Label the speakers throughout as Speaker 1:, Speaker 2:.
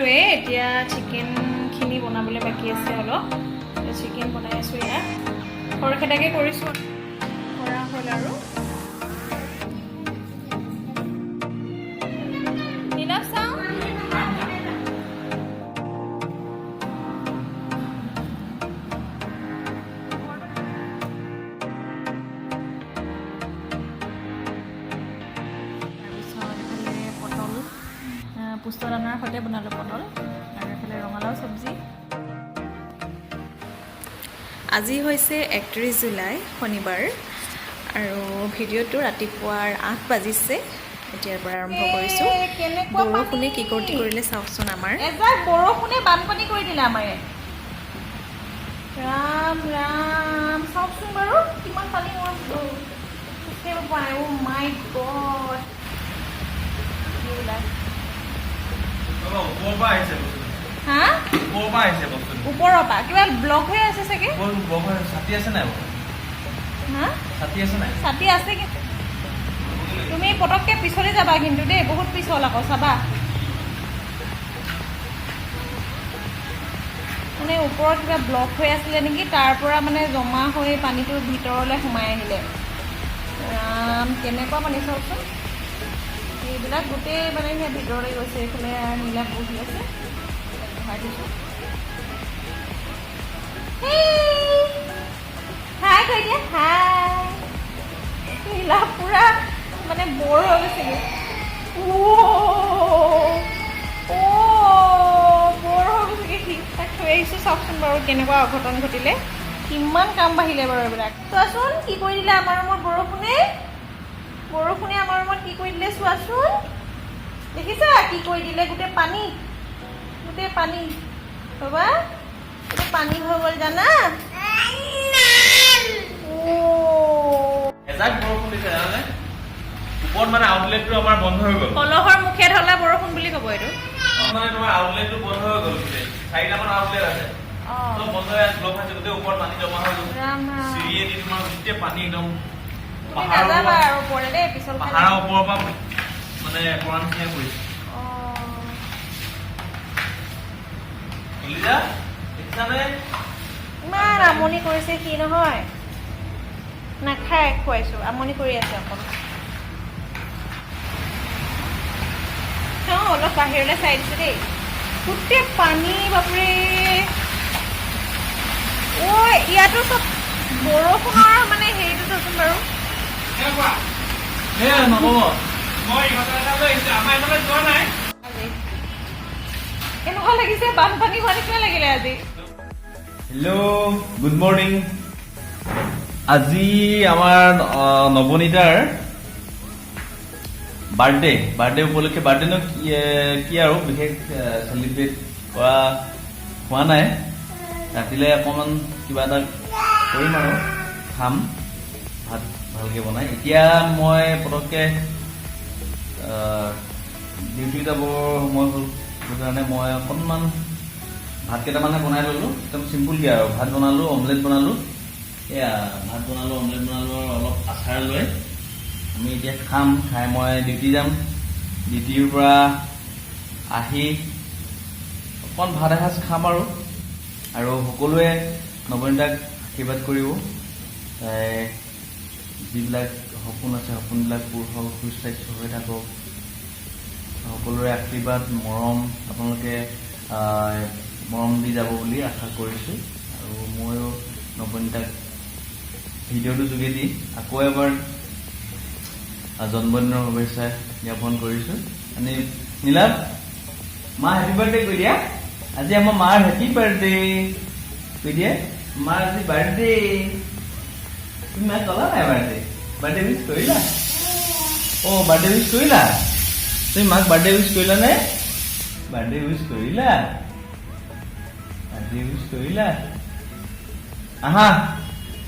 Speaker 1: বনালোৱে এতিয়া চিকেনখিনি বনাবলৈ বাকী আছে অলপ চিকেন বনাই আছোঁ এয়া খৰখেদাকৈ কৰিছোঁ কৰা হ'ল আৰু নীলাভ চাওঁ পুষ্ট দানাৰ সৈতে বনালোঁ পটল আৰু এইফালে ৰঙালাও চব্জি আজি হৈছে 31 জুলাই শনিবাৰ আৰু ভিডিঅ'টো ৰাতিপুৱাৰ 8 বাজিছে এতিয়াৰ পৰা আৰম্ভ কৰিছোঁ বৰষুণে কি কৰি কৰিলে চাওকচোন আমাৰ এজাক বৰষুণে বানপানী কৰি দিলে আমাৰ ৰাম ৰাম চাওকচোন বাৰু কিমান পানী ও মাই গড ওপৰৰ পৰা কিবা ব্লক হৈ আছে চাগে ছাতি আছে কিন্তু তুমি পটককৈ পিছলৈ যাবা কিন্তু দেই বহুত পিছল আকৌ চাবা মানে ওপৰত কিবা ব্লক হৈ আছিলে নেকি তাৰ পৰা মানে জমা হৈ পানীটো ভিতৰলৈ সোমাই আহিলে ৰাম কেনেকুৱা পানী চাওকচোন এইবিলাক গোটেই মানে সেই ভিতৰলৈ গৈছে এইফালে নীলা বহি আছে ভৰাই দিছোঁ হাই কৈ দিয়া হাই নীলা পূৰা মানে বৰ হৈ গৈছেগৈ বৰ হৈ গৈছেগৈ ঠিক ঠাক থৈ আহিছোঁ চাওকচোন বাৰু কেনেকুৱা অঘটন ঘটিলে কিমান কাম বাঢ়িলে বাৰু এইবিলাক চোৱাচোন কি কৰি দিলে আমাৰ ৰুমত বৰষুণে আমাৰ ৰুমত কি কৰি দিলে চোৱাচোন দেখিছা কি কৰি দিলে গোটেই পানী ৰ'বা গোটেই পানী হৈ গ'ল জানা
Speaker 2: ওপৰত মানে আউটলেটটো আমাৰ বন্ধ হৈ গ'ল
Speaker 1: কলহৰ মুখে ঢলা বৰষুণ বুলি ক'ব এইটো
Speaker 2: মানে তোমাৰ আউটলেটটো বন্ধ হৈ গ'ল চাৰিটামান আউটলেট আছে চব বন্ধ হৈ আছে ব্লক হৈছে গোটেই ওপৰত পানী জমা হৈ গ'ল চিৰিয়ে দি তোমাৰ গোটেই পানী একদম পাহাৰৰ ওপৰৰ পৰা মানে পৰা নিচিনাই পৰিছে
Speaker 1: ইমান আমনি কৰিছে সি নহয় নাখায় খুৱাইছোঁ আমনি কৰি আছে অকণ অলপ বাহিৰলৈ চাই দিছোঁ দেই গোটেই পানী বাপৰে ইয়াতো চব বৰষুণৰ মানে হেৰিটো চাচোন বাৰু কেনেকুৱা লাগিছে বানপানী হোৱা নিচিনা লাগিলে আজি
Speaker 2: হেল্ল' গুড মৰ্ণিং আজি আমাৰ নৱনীতাৰ বাৰ্থডে উপলক্ষে বাৰ্থডেনো কি আৰু বিশেষ চেলিব্ৰেট কৰা হোৱা নাই ৰাতিলৈ অকণমান কিবা এটা কৰিম আৰু খাম ভাত ভালকৈ বনাই এতিয়া মই পটককৈ ডিউটি যাবৰ সময় হ'ল সেইকাৰণে মই অকণমান ভাত কেইটামানে বনাই ল'লোঁ একদম চিম্পুলকৈ আৰু ভাত বনালোঁ অমলেট বনালোঁ এয়া ভাত বনালোঁ অমলেট বনালোঁ আৰু অলপ আচাৰ লৈ আমি এতিয়া খাম খাই মই ডিউটি যাম ডিউটিৰ পৰা আহি অকণমান ভাত এসাঁজ খাম আৰু সকলোৱে নৱনীতাক আশীৰ্বাদ কৰিব যিবিলাক সপোন আছে সপোনবিলাক পূৰ হওক সুস্বাস্থ্য হৈ থাকক সকলোৰে আশীৰ্বাদ মৰম আপোনালোকে মৰম দি যাব বুলি আশা কৰিছোঁ আৰু ময়ো নৱনীতাক ভিডিঅ'টোৰ যোগেদি আকৌ এবাৰ জন্মদিনৰ শুভেচ্ছা জ্ঞাপন কৰিছোঁ মানে নীলাভ মা হেপী বাৰ্থডে কৈ দিয়া আজি আমাৰ মাৰ হেপী বাৰ্থডে কৈ দিয়া মাৰ আজি বাৰ্থডে তুমি মাক ক'লা নাই বাৰ্থডে উইচ কৰিলা বাৰ্থডে উইচ কৰিলা তুমি মাক বাৰ্থডে উইচ কৰিলা নে বাৰ্থডে উইচ কৰিলা আহা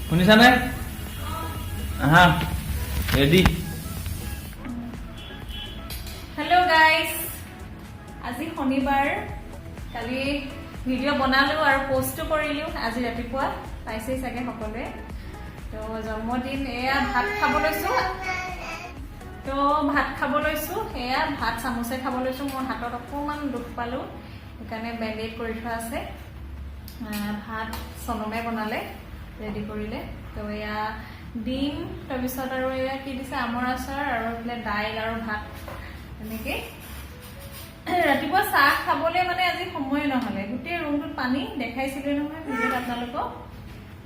Speaker 2: শুনিছা নে আহা ৰেডি
Speaker 1: হেল্ল' গাইজ আজি শনিবাৰ কালি ভিডিঅ' বনালোঁ আৰু পষ্টো কৰিলোঁ আজি ৰাতিপুৱা পাইছেই চাগে সকলোৱে তো জন্মদিন এয়া ভাত খাব লৈছোঁ এয়া ভাত চামুচে খাব লৈছোঁ মোৰ হাতত অকণমান দুখ পালোঁ সেইকাৰণে বেণ্ডেড কৰি থোৱা আছে। ভাত চনমে বনালে, ৰেডি কৰিলে। তো এয়া ডিম, তাৰপিছত আৰু এয়া কি দিছে, আমৰ আচাৰ, আৰু এইফালে দাইল আৰু ভাত। এনেকৈ ৰাতিপুৱা চাহ খাবলৈ মানে আজি সময় নহ'লে, গোটেই ৰুমটোত পানী দেখাইছিলোঁ নহয় ভিডিঅ'ত আপোনালোকক।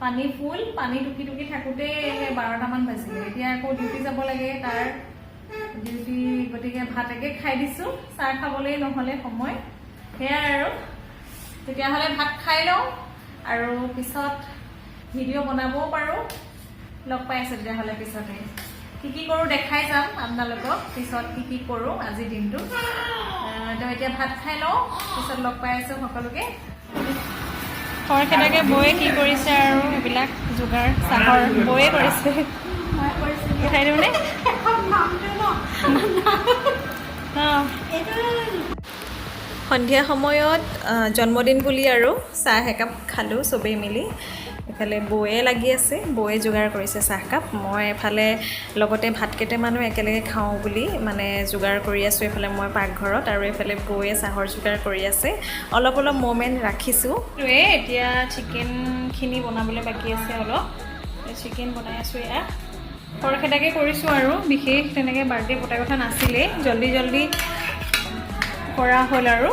Speaker 1: পানী ফুল, পানী টুকি টুকি থাকোঁতে 12টামান বাজিলে। এতিয়া আকৌ ডিউটি যাব লাগে, তাৰ ডিউটি, গতিকে ভাতকে খাই দিছোঁ, চাহ খাবলৈ নহ'লে সময়। সেয়াই আৰু, তেতিয়াহ'লে ভাত খাই লওঁ আৰু পিছত ভিডিঅ' বনাবও পাৰোঁ। লগ পাই আছোঁ তেতিয়াহ'লে পিছতে, কি কৰোঁ দেখাই যাম আপোনালোকক পিছত, কি কৰোঁ আজিৰ দিনটো। তো এতিয়া ভাত খাই লওঁ, পিছত লগ পাই আছোঁ সকলোকে। খৰখেদাকে বৌয়ে কি কৰিছে আৰু এইবিলাক যোগাৰ, চাহৰ বৌয়ে কৰিছে। খাই দিওঁনে? সন্ধিয়া সময়ত জন্মদিন বুলি আৰু চাহ একাপ খালোঁ চবেই মিলি। এফালে বৌয়ে লাগি আছে, বৌয়ে যোগাৰ কৰিছে চাহকাপ। মই এফালে লগতে ভাত কেইটামানো একেলগে খাওঁ বুলি মানে যোগাৰ কৰি আছোঁ এফালে মই পাকঘৰত, আৰু এইফালে বৌয়ে চাহৰ যোগাৰ কৰি আছে। অলপ ম'মেণ্ট ৰাখিছোঁ। এতিয়া চিকেনখিনি বনাবলৈ বাকী আছে অলপ, চিকেন বনাই আছোঁ। এয়া খৰখেদাকে কৰিছোঁ আৰু, বিশেষ তেনেকৈ বাৰ্থডে পতাৰ কথা নাছিলেই, জল্দি কৰা হ'ল আৰু।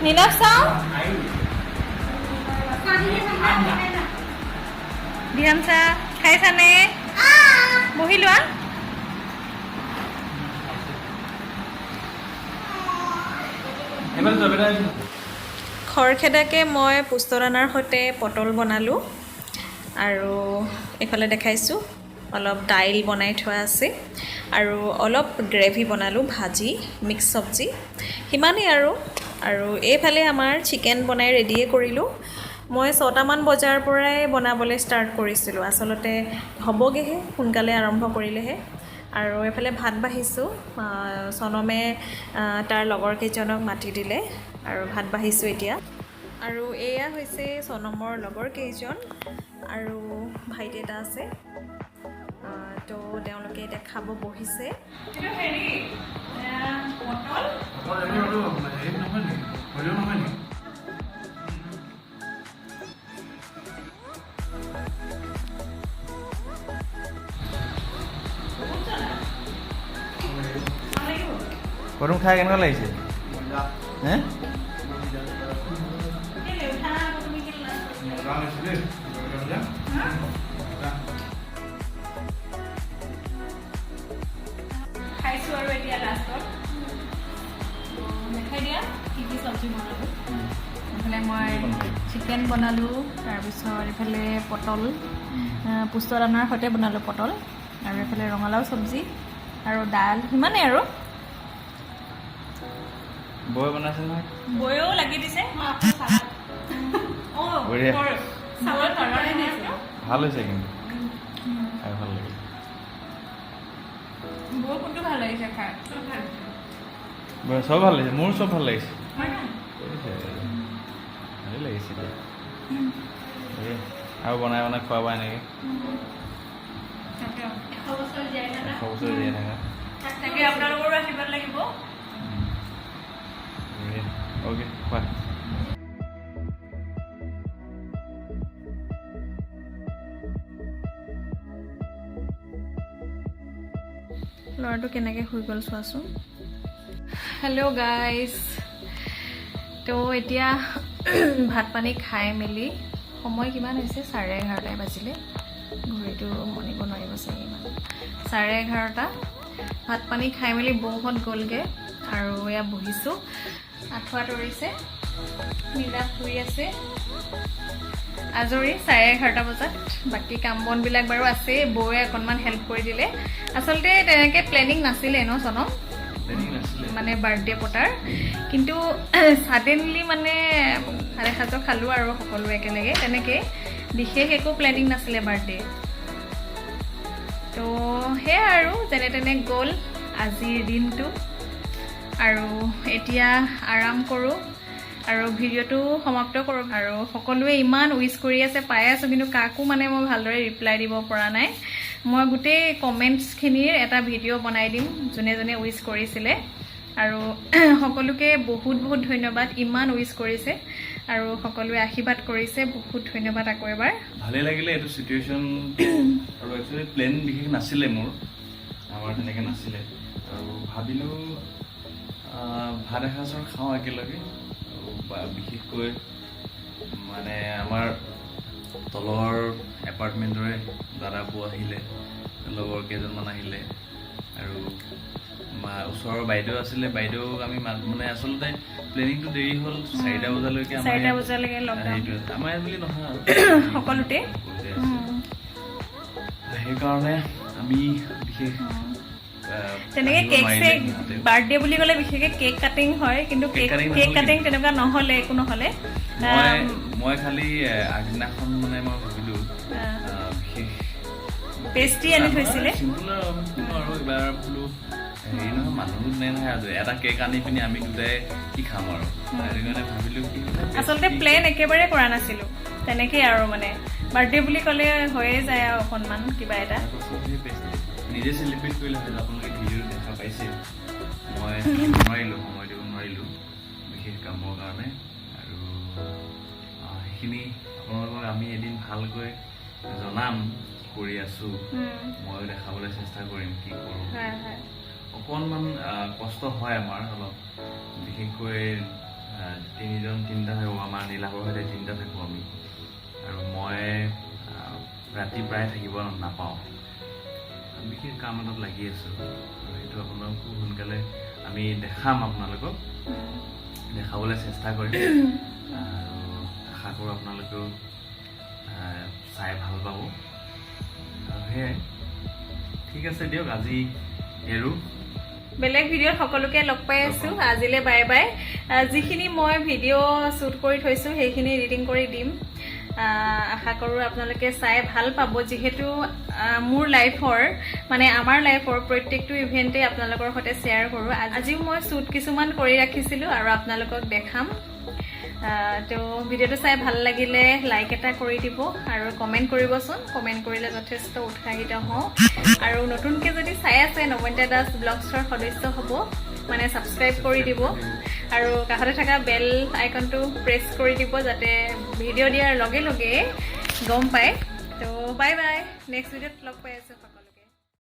Speaker 1: নীলৱ চাওঁ, ধ্যান চা, খাইছানে? বহি লোৱা। খৰখেদাকে মই পুষ্টদানাৰ সৈতে পটল বনালোঁ, আৰু এইফালে দেখাইছোঁ অলপ দাইল বনাই থোৱা আছে, আৰু অলপ গ্ৰেভি বনালোঁ, ভাজি, মিক্স চব্জি, সিমানেই আৰু এইফালে আমাৰ চিকেন বনাই ৰেডিয়ে কৰিলোঁ। মই 6টামান বজাৰ পৰাই বনাবলৈ ষ্টাৰ্ট কৰিছিলোঁ, আচলতে হ'বগৈহে, সোনকালে আৰম্ভ কৰিলেহে। আৰু এইফালে ভাত বাঢ়িছোঁ, চনমে তাৰ লগৰ কেইজনক মাতি দিলে, আৰু ভাত বাঢ়িছোঁ এতিয়া। আৰু এয়া হৈছে চনমৰ লগৰ কেইজন, আৰু ভাইটি এটা আছে। তো তেওঁলোকে এতিয়া খাব বহিছে।
Speaker 2: গৰম খাই কেনেকুৱা লাগিছে? হে?
Speaker 1: খাইছোঁ আৰু এতিয়া লাষ্টত দেখাই দিয়া কি চব্জি বনালোঁ। এইফালে মই চিকেন বনালোঁ, তাৰপিছত এইফালে পটল, পুষ্টদানাৰ সৈতে বনালোঁ পটল, আৰু এইফালে ৰঙালাও চব্জি আৰু দাল, সিমানেই আৰু।
Speaker 2: বৌয়ে বনাইছে নহয়,
Speaker 1: বৌয়েও লাগি দিছে।
Speaker 2: ভাল হৈছে কিন্তু খাই ভাল লাগিল।
Speaker 1: বৌ কোনটো ভাল লাগিছে খাই?
Speaker 2: চব ভাল লাগিছে, মোৰ চব ভাল লাগিছে, ভালেই লাগিছে এতিয়া। আৰু বনাই খোৱাবা এনেকৈ, 100 বছৰ জীয়াই থাকা। তাকে আপোনালোকৰো আশীৰ্বাদ লাগিব। অ'কে, খোৱা।
Speaker 1: ল'ৰাটো কেনেকৈ শুই গ'ল চোৱাচোন। হেল্ল' গাইজ, তো এতিয়া ভাত পানী খাই মেলি সময় কিমান হৈছে, 11:30 বাজিলে। ঘড়ীটো মনিব নোৱাৰিব চাগে ইমান, 11:30। ভাত পানী খাই মেলি বৌহঁত গ'লগৈ, আৰু এয়া বহিছোঁ। আঁঠুৱা তৰিছে, নীলা শুই আছে। আজৰি 11:30 বজাত। বাকী কাম বনবিলাক বাৰু আছেই, বৌয়ে অকণমান হেল্প কৰি দিলে। আচলতে তেনেকৈ প্লেনিং নাছিলে ন চনম, মানে বাৰ্থডে পতাৰ, কিন্তু ছাডেনলি মানে ভালে সাজৰ খালোঁ আৰু সকলোৱে একেলগে, তেনেকৈ বিশেষ একো প্লেনিং নাছিলে বাৰ্থডে। তো সেয়াই আৰু যেনে তেনে গ'ল আজিৰ দিনটো, আৰু এতিয়া আৰাম কৰোঁ আৰু ভিডিঅ'টো সমাপ্ত কৰোঁ। আৰু সকলোৱে ইমান উইচ কৰি আছে, পাই আছোঁ, কিন্তু কাকো মানে মই ভালদৰে ৰিপ্লাই দিব পৰা নাই। মই গোটেই কমেণ্টছখিনিৰ এটা ভিডিঅ' বনাই দিম, যোনে যোনে উইচ কৰিছিলে। আৰু সকলোকে বহুত বহুত ধন্যবাদ ইমান উইশ কৰিছে আৰু সকলোৱে আশীৰ্বাদ কৰিছে বহুত ধন্যবাদ আকৌ এবাৰ
Speaker 2: ভালে লাগিলে এইটো সিচুৱেশন আৰু একচুৱেলি প্লেন বিশেষ নাছিলে মোৰ আমাৰ তেনেকে নাছিলে আৰু ভাবিলো ভাত এসাঁজৰ খাওঁ একেলগে আৰু বিশেষকৈ মানে আমাৰ তলৰ এপাৰ্টমেণ্টৰে দাদাবো আহিলে লগৰ কেইজনমান আহিলে আৰু ওচৰৰ বাইদেউ আছিলে বাইদেউক আমি মানে আচলতে প্লেনিংটো দেৰি হ'ল 4টা বজালৈকে আমাৰ বুলি নহয়
Speaker 1: সকলোতে
Speaker 2: সেইকাৰণে আমি বিশেষ
Speaker 1: তেনেকে কেক চেক বাৰ্থডে বুলি ক'লে বিশেষকে কেক কাটিং হয় কিন্তু কেক কাটিং তেনেকুৱা নহ'লে একো নহ'লে
Speaker 2: মই খালি আগদিনাখন মানে মই ভাবিলো বিশেষ
Speaker 1: পেষ্ট্ৰি আনি থৈছিলে
Speaker 2: চিম্পুল আৰু এবাৰ বোলো হেৰি নহয় মানুহ নাই নহয় এটা কেক আনি পিনি আমি দুটাই কি খাম আৰু সেইকাৰণে ভাবিলো কি
Speaker 1: আচলতে প্লেন একেবাৰে কৰা নাছিলো তেনেকেই আৰু মানে বাৰ্থডে বুলি ক'লে হৈয়ে যায় আৰু অকণমান কিবা এটা
Speaker 2: নিজে চেলিব্ৰেট কৰিলে হয়তো আপোনালোকে ভিডিঅ'টো দেখা পাইছে মই নোৱাৰিলোঁ সময় দিব নোৱাৰিলোঁ বিশেষ কামৰ কাৰণে আৰু সেইখিনি আপোনালোকক আমি এদিন ভালকৈ জনাম কৰি আছো ময়ো দেখাবলৈ চেষ্টা কৰিম কি কৰোঁ অকণমান কষ্ট হয় আমাৰ অলপ বিশেষকৈ তিনিটা থাকোঁ আমাৰ নীলাভৰ সৈতে 3টা থাকোঁ আমি আৰু মই ৰাতি প্ৰায় থাকিব নাপাওঁ বিশেষ কাম এটাত লাগি আছো আৰু সেইটো আপোনালোক খুব সোনকালে আমি দেখাম আপোনালোকক দেখাবলৈ চেষ্টা কৰিম আৰু আশা কৰোঁ আপোনালোকেও চাই ভাল পাব আৰু সেয়াই ঠিক আছে দিয়ক আজি এৰো
Speaker 1: বেলেগ ভিডিঅ'ত সকলোকে লগ পাই আছো আজিলে বাই বাই যিখিনি মই ভিডিঅ' শ্বুট কৰি থৈছো সেইখিনি এডিটিং কৰি দিম আশা কৰোঁ আপোনালোকে চাই ভাল পাব যিহেতু মোৰ লাইফৰ মানে আমাৰ লাইফৰ প্ৰত্যেকটো ইভেণ্টে আপোনালোকৰ সৈতে শ্বেয়াৰ কৰোঁ আজিও মই শ্বুট কিছুমান কৰি ৰাখিছিলোঁ আৰু আপোনালোকক দেখাম তো ভিডিঅ'টো চাই ভাল লাগিলে লাইক এটা কৰি দিব আৰু কমেণ্ট কৰিবচোন কমেণ্ট কৰিলে যথেষ্ট উৎসাহিত হওঁ আৰু নতুনকৈ যদি চাই আছে নৱনীতা দাস ব্লগছৰ সদস্য হ'ব মানে ছাবস্ক্ৰাইব কৰি দিব আৰু কাষতে থকা বেল আইকনটো প্ৰেছ কৰি দিব যাতে ভিডিঅ' দিয়াৰ লগে লগে গম পায় তো বাই বাই নেক্সট ভিডিঅ'ত লগ পাই আছোঁ